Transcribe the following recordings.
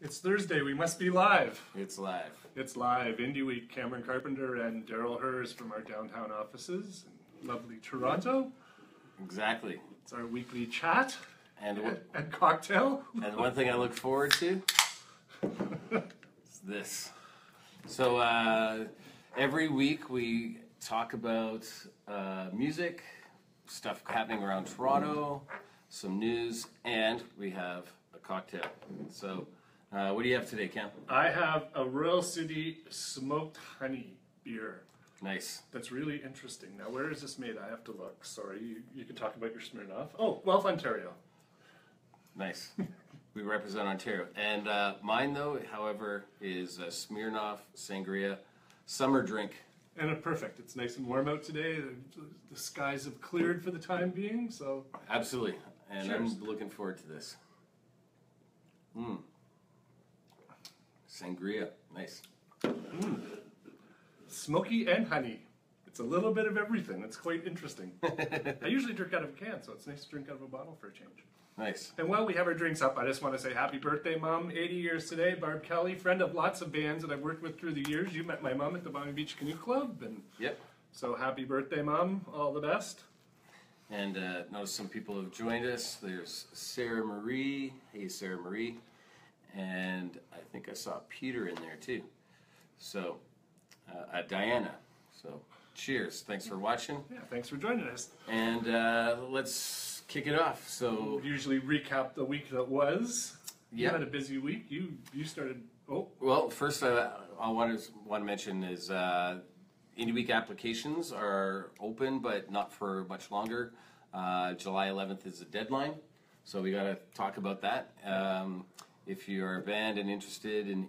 It's Thursday. We must be live. It's live. It's live. Indie Week. Cameron Carpenter and Darryl Hurs from our downtown offices in lovely Toronto. Exactly. It's our weekly chat And cocktail. and one thing I look forward to is this. So every week we talk about music, stuff happening around Toronto, some news, and we have a cocktail. So what do you have today, Cam? I have a Royal City smoked honey beer. Nice. That's really interesting. Now, where is this made? I have to look. Sorry, you can talk about your Smirnoff. Oh, Guelph, Ontario. Nice. We represent Ontario. And mine, though, however, is a Smirnoff Sangria summer drink. And perfect. It's nice and warm out today. The skies have cleared for the time being, so... Absolutely. And cheers. I'm looking forward to this. Sangria. Nice. Smoky and honey. It's a little bit of everything. It's quite interesting. I usually drink out of a can, so it's nice to drink out of a bottle for a change. Nice. And while we have our drinks up, I just want to say happy birthday, Mom. 80 years today. Barb Kelly, friend of lots of bands that I've worked with through the years. You met my mom at the Bombay Beach Canoe Club. And Yep. so happy birthday, Mom. All the best. And notice some people have joined us. There's Sarah Marie. Hey, Sarah Marie. And I think I saw Peter in there too. So, Diana. So, cheers. Thanks for watching. Yeah, thanks for joining us. And let's kick it off. So, We usually recap the week that was. You Yeah. had a busy week. You started... Oh, well, first I want to mention is Indie Week applications are open, but not for much longer. July 11th is the deadline, so we got to talk about that. If you're a band and interested in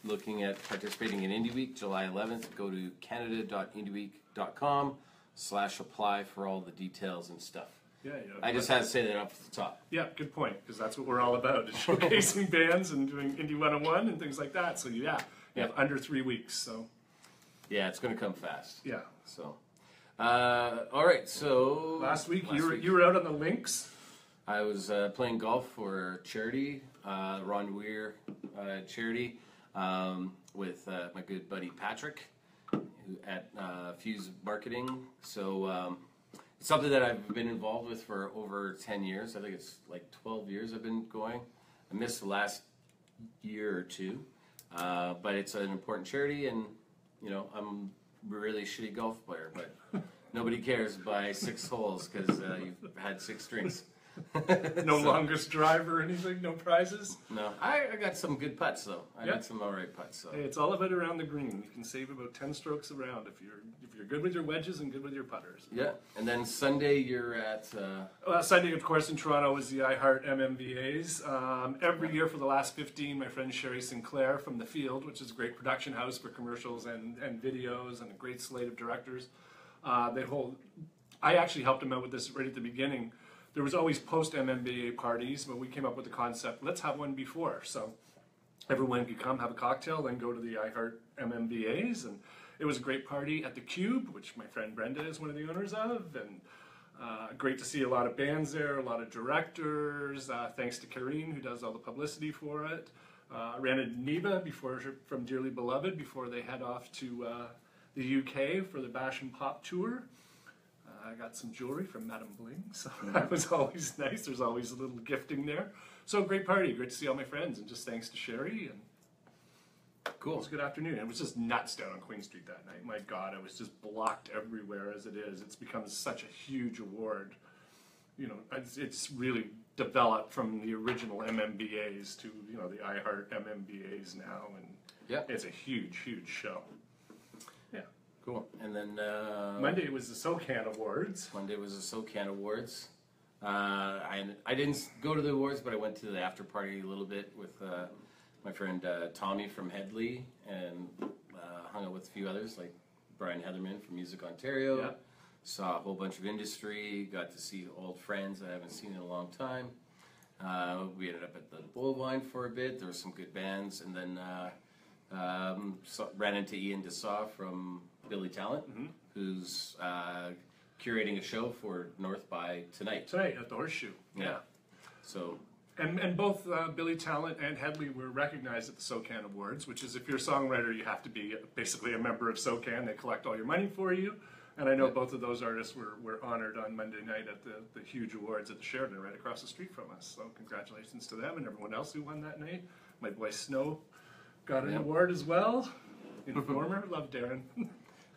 looking at participating in Indie Week, July 11th, go to canada.indieweek.com/apply for all the details and stuff. yeah. I just had to say that up at the top. Yeah, good point, because that's what we're all about, is showcasing bands and doing Indie 101 and things like that. So you have under 3 weeks, so Yeah, it's going to come fast. yeah. So, all right. So Last week you were out on the links. I was playing golf for charity, Ron Weir charity, with my good buddy Patrick at Fuse Marketing. So it's something that I've been involved with for over 10 years. I think it's like 12 years I've been going. I missed the last year or two, but it's an important charity, and you know, I'm a really shitty golf player, but nobody cares by 6 holes because you've had 6 drinks. No longest drive or anything, no prizes. No, I got some good putts though. I Yeah. got some alright putts. So. Hey, it's all about around the green. You can save about 10 strokes around if you're good with your wedges and good with your putters. Yeah, and then Sunday you're at. Sunday, of course, in Toronto was the iHeart MMVAs. Every year for the last 15, my friend Sherry Sinclair from The Field, which is a great production house for commercials and videos and a great slate of directors. I actually helped them out with this right at the beginning. There was always post-MMVA parties, but we came up with the concept, let's have one before. So everyone could come, have a cocktail, then go to the iHeart MMVAs. And it was a great party at the Cube, which my friend Brenda is one of the owners of. And great to see a lot of bands there, a lot of directors. Thanks to Karine, who does all the publicity for it. Ran into Neva from Dearly Beloved before they head off to the UK for the Bash and Pop tour. I got some jewelry from Madame Bling, so that was always nice. There's always a little gifting there. So great party, great to see all my friends, and just thanks to Sherry. And Cool. It was a good afternoon. It was just nuts down on Queen Street that night. My God, I was just blocked everywhere as it is. It's become such a huge award. You know, it's really developed from the original MMBAs to, you know, the iHeart MMBAs now, and Yeah. it's a huge, huge show. Yeah. Cool. And then Monday was the SoCan Awards. Monday was the SoCan Awards. I didn't go to the awards, but I went to the after party a little bit with my friend Tommy from Headley, and hung out with a few others like Brian Heatherman from Music Ontario. Yeah. Saw a whole bunch of industry, got to see old friends I haven't seen in a long time. We ended up at the Bullvine for a bit. There were some good bands, and then ran into Ian Dessaw from Billy Talent, who's curating a show for North by tonight. Tonight at the Horseshoe. Yeah. So And both Billy Talent and Headley were recognized at the SOCAN Awards, which is if you're a songwriter, you have to be basically a member of SOCAN. They collect all your money for you. And I know both of those artists were honored on Monday night at the huge awards at the Sheraton right across the street from us. So congratulations to them and everyone else who won that night. My boy Snow got an award as well. Informer, love Darren.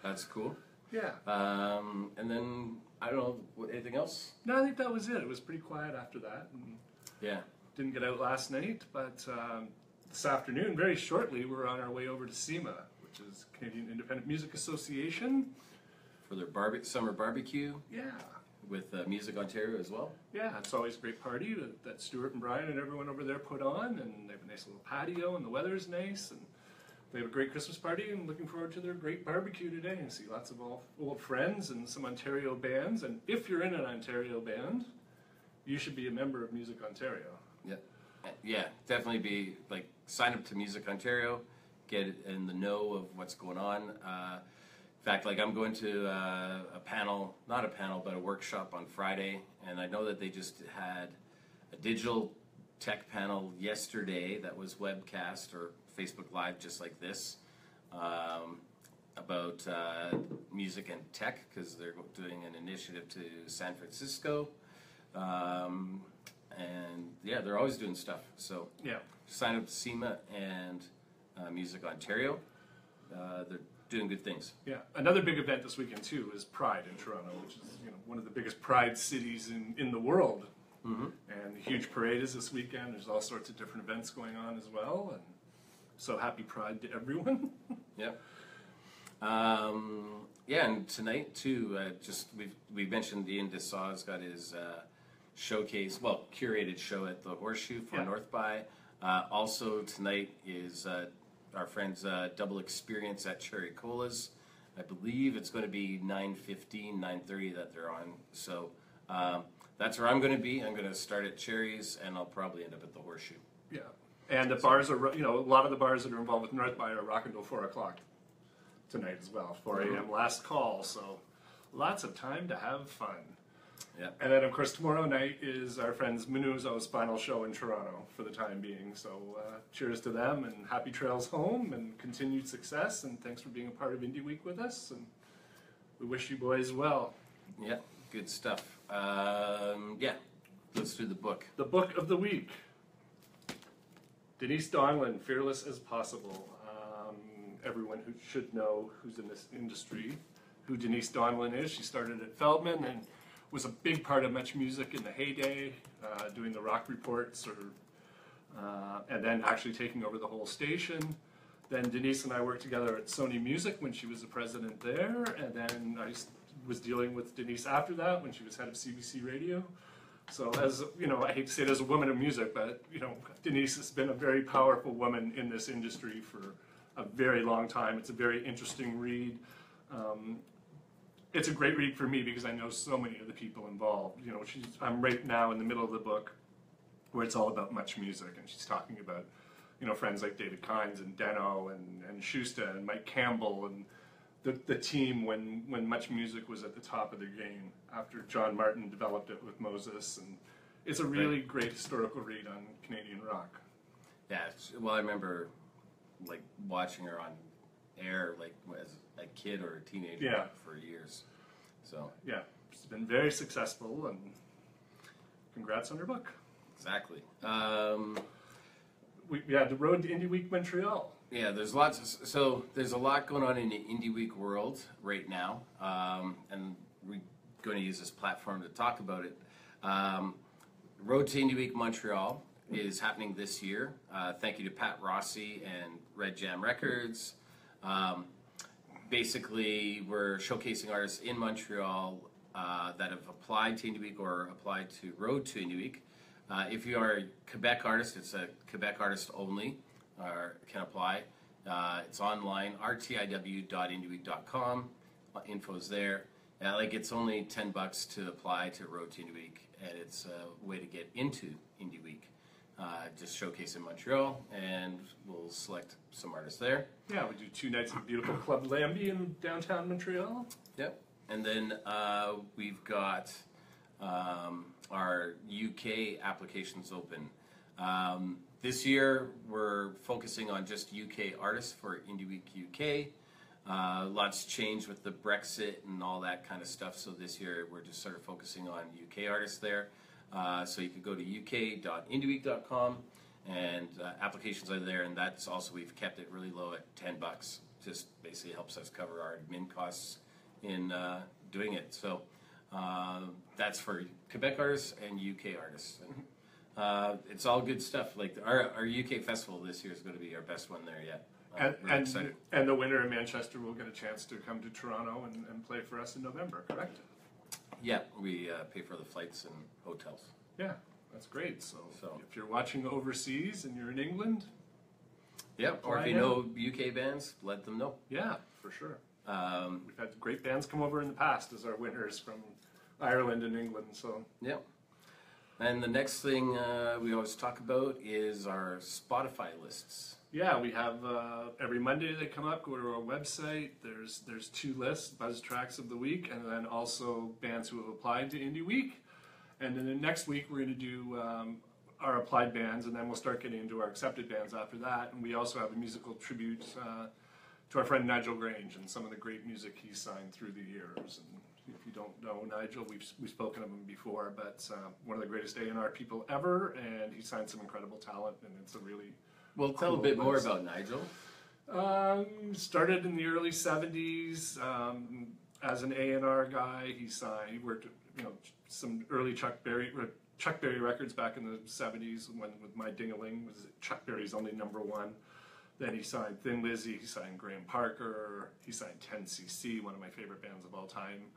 That's cool. Yeah. And then, I don't know, anything else? No, I think that was it. It was pretty quiet after that. And Yeah. didn't get out last night, but this afternoon, very shortly, we're on our way over to SEMA, which is Canadian Independent Music Association. For their summer barbecue Yeah. with Music Ontario as well. Yeah, it's always a great party that Stuart and Brian and everyone over there put on, and they have a nice little patio, and the weather's nice, and they have a great Christmas party, and looking forward to their great barbecue today, and see lots of old friends and some Ontario bands, and if you're in an Ontario band, you should be a member of Music Ontario. Yeah. Yeah, definitely be, like, sign up to Music Ontario, get in the know of what's going on. In fact, like, I'm going to a panel, not a panel, but a workshop on Friday, and I know that they just had a digital tech panel yesterday that was webcast or Facebook Live just like this, about music and tech, because they're doing an initiative to San Francisco. And yeah, they're always doing stuff. So Yeah. sign up to SEMA and Music Ontario. They're doing good things. Yeah, another big event this weekend too is Pride in Toronto, which is one of the biggest Pride cities in the world. Mm-hmm. And the huge parade is this weekend. There's all sorts of different events going on as well. And so happy Pride to everyone. Yep. Yeah, and tonight too. We mentioned Ian Desaw's got his showcase, curated show at the Horseshoe for North by. Also tonight is our friends Double Experience at Cherry Cola's. I believe it's going to be 9:15, 9:30 that they're on. So that's where I'm going to be. I'm going to start at Cherry's, and I'll probably end up at the Horseshoe. Yeah, and the bars are, a lot of the bars that are involved with North by are rocking till 4 o'clock tonight as well. 4 a.m. last call, so lots of time to have fun. Yeah. And then, of course, tomorrow night is our friends Minuzo's final show in Toronto for the time being. So cheers to them, and happy trails home, and continued success, and thanks for being a part of Indie Week with us, and we wish you boys well. Yeah, good stuff. Yeah, let's do the book. The book of the week. Denise Donlin, Fearless as Possible. Everyone who should know who's in this industry who Denise Donlin is. She started at Feldman and was a big part of Much Music in the heyday, doing the rock reports, and then actually taking over the whole station. Then Denise and I worked together at Sony Music when she was the president there, and then I was dealing with Denise after that when she was head of CBC Radio. So as, I hate to say it as a woman of music, but, Denise has been a very powerful woman in this industry for a very long time. It's a very interesting read. It's a great read for me because I know so many of the people involved. I'm right now in the middle of the book where it's all about Much Music, and she's talking about, friends like David Kynes and Deno and Schuster and Mike Campbell and the team when Much Music was at the top of their game after John Martin developed it with Moses. And it's a really great historical read on Canadian rock. Yeah, I remember watching her on air as a kid or a teenager for years. So yeah, she's been very successful, and congrats on her book. Exactly. We had the road to Indie Week Montreal. Yeah, there's a lot going on in the Indie Week world right now, and we're going to use this platform to talk about it. Road to Indie Week Montreal is happening this year. Thank you to Pat Rossi and Red Jam Records. Basically, we're showcasing artists in Montreal that have applied to Indie Week or applied to Road to Indie Week. If you are a Quebec artist, it's a Quebec artist only, can apply. It's online, rtiw.indieweek.com. Info's there. It's only $10 to apply to Road to Indie Week, and it's a way to get into Indie Week. Just showcase in Montreal, and we'll select some artists there. Yeah, we do 2 nights at beautiful Club Lambie in downtown Montreal. Yep. And then we've got our UK applications open. This year we're focusing on just UK artists for Indie Week UK. Lots changed with the Brexit and all that kind of stuff, so this year we're just sort of focusing on UK artists there. So you could go to uk.indieweek.com and applications are there, and that's also, we've kept it really low at $10. Just basically helps us cover our admin costs in doing it. So that's for Quebec artists and UK artists. And, it's all good stuff. Like our UK festival this year is going to be our best one there yet. And the winner in Manchester will get a chance to come to Toronto and play for us in November, correct? Yeah, we pay for the flights and hotels. Yeah, that's great. So if you're watching overseas and you're in England, yeah, or if you know UK bands, let them know. Yeah, for sure. We've had great bands come over in the past as our winners from Ireland and England. So yeah. And the next thing we always talk about is our Spotify lists. Yeah, we have every Monday they come up. Go to our website. There's 2 lists: Buzz Tracks of the Week, and then also bands who have applied to Indie Week. And then the next week we're going to do our applied bands, and then we'll start getting into our accepted bands after that. And we also have a musical tribute to our friend Nigel Grange and some of the great music he's signed through the years. And if you don't know Nigel, we've spoken of him before, but one of the greatest A&R people ever, and he signed some incredible talent, and it's a really Well, tell a bit more about Nigel. Started in the early 70s as an A&R guy. He worked, some early Chuck Berry records back in the 70s when with My Ding-a-Ling was Chuck Berry's only #1. Then he signed Thin Lizzy, he signed Graham Parker, he signed 10cc, one of my favorite bands of all time.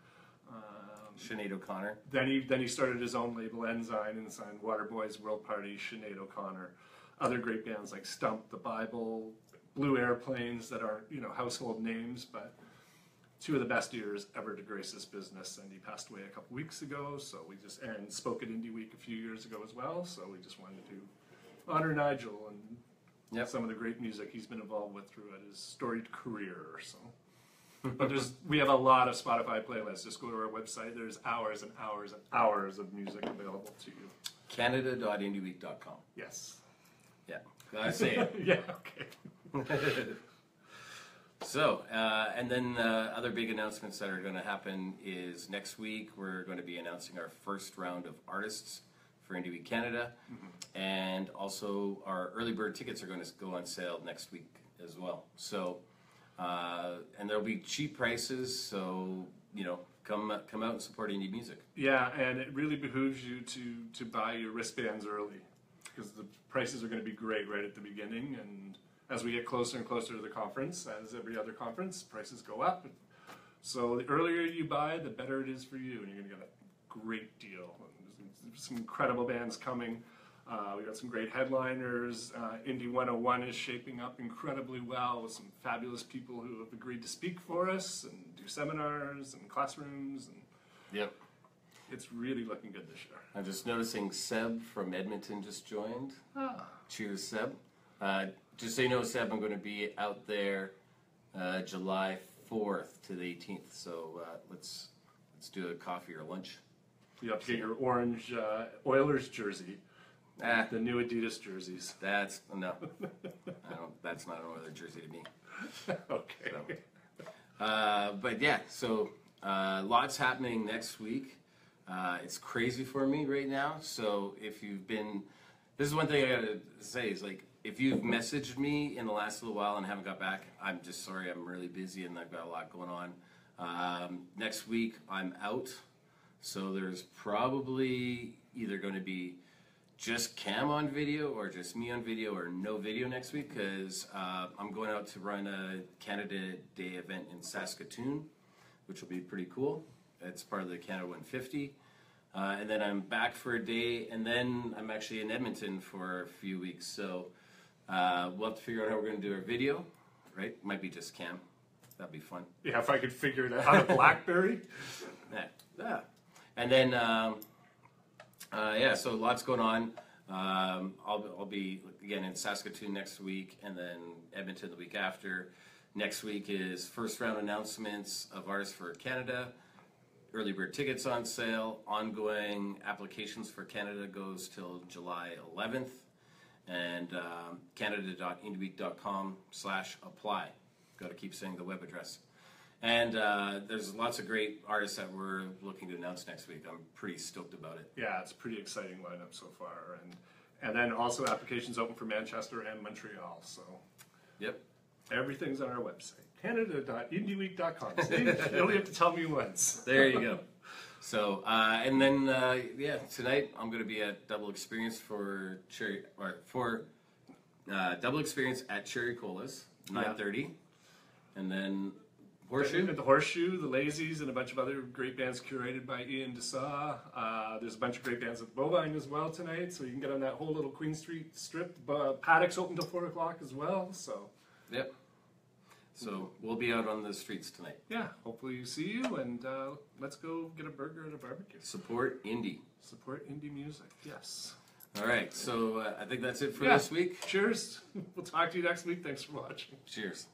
Sinead O'Connor. Then he started his own label, Enzyme, and signed Waterboys, World Party, Sinead O'Connor. Other great bands like Stump, The Bible, Blue Airplanes that aren't, household names, but 2 of the best ears ever to grace this business. And he passed away a couple weeks ago, so and spoke at Indie Week a few years ago as well. So we just wanted to honor Nigel and some of the great music he's been involved with throughout his storied career. So, but we have a lot of Spotify playlists. Just go to our website. There's hours and hours and hours of music available to you. Canada.indieweek.com. Yes. Yeah, gotta say it. Yeah, okay. So, and then other big announcements that are going to happen is next week we're going to be announcing our first round of artists for Indie Week Canada, and also our early bird tickets are going to go on sale next week as well. So, and there'll be cheap prices, so come out and support indie music. Yeah, and it really behooves you to buy your wristbands early, because the prices are going to be great right at the beginning, and as we get closer and closer to the conference, as every other conference, prices go up. So the earlier you buy, the better it is for you, and you're going to get a great deal. There's some incredible bands coming. We got some great headliners. Indie 101 is shaping up incredibly well with some fabulous people who have agreed to speak for us and do seminars and classrooms. And yep. It's really looking good this year. I'm just noticing Seb from Edmonton just joined. Cheers, Seb. Just so you know, Seb, I'm going to be out there July 4th to the 18th. So let's do a coffee or lunch. You have to get your orange Oilers jersey. The new Adidas jerseys. That's no. That's not an Oilers jersey to me. Okay. So, but yeah, so lots happening next week. It's crazy for me right now. So if you've been, this is one thing I gotta say is like, if you've messaged me in the last little while and haven't got back, I'm just sorry. I'm really busy and I've got a lot going on. Next week I'm out, so there's probably either going to be just Cam on video or just me on video or no video next week, because I'm going out to run a Canada Day event in Saskatoon, which will be pretty cool. It's part of the Canada 150. And then I'm back for a day, and then I'm actually in Edmonton for a few weeks. So we'll have to figure out how we're going to do our video, right? Might be just Cam. That'd be fun. Yeah, if I could figure it out on a BlackBerry. Yeah. And then, so lots going on. I'll be, again, in Saskatoon next week, and then Edmonton the week after. Next week is first round announcements of Artists for Canada. Early bird tickets on sale. Ongoing applications for Canada goes till July 11th. and canada.indieweek.com/apply. Got to keep saying the web address. And there's lots of great artists that we're looking to announce next week. I'm pretty stoked about it. Yeah, it's a pretty exciting lineup so far, and then also applications open for Manchester and Montreal. So, Yep. everything's on our website, canada.indieweek.com. See, you only have to tell me once. There you go. So, and then tonight I'm going to be at Double Experience Double Experience at Cherry Cola's, 9:30, and then Horseshoe. At the Horseshoe, the Lazies, and a bunch of other great bands curated by Ian DeSaw. There's a bunch of great bands at Bovine as well tonight, so you can get on that whole little Queen Street strip. Paddock's open till 4 o'clock as well, so. Yep. So we'll be out on the streets tonight. Yeah, hopefully you see you, and let's go get a burger at a barbecue. Support indie. Support indie music, yes. All right, so I think that's it for this week. Cheers. We'll talk to you next week. Thanks for watching. Cheers.